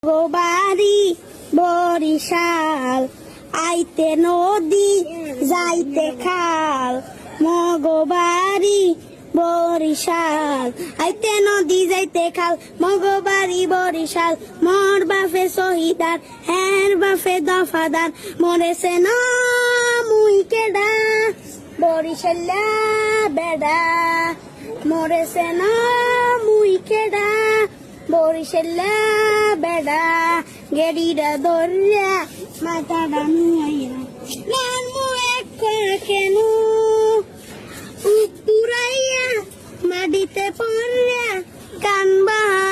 গোবারি বরিশাল আইতে নদী যাইতে খাল মগবাড়ি বরিশাল আইতে নদী যাইতে খাল মগবাড়ি বরিশাল মোর বাফে শহীদার হের বাফে দফাদার মরেছে না মুই কেডা বরিশাল্লা বেডা মরেছে না মুই কেডা বরিশাল্লা বেডা গেড়িটা ধরিয়া মাথাটা নুয়াইয়া নান মুয়ে কেন পুরাইয়া মাটিতে পড়িয়া কান বাহা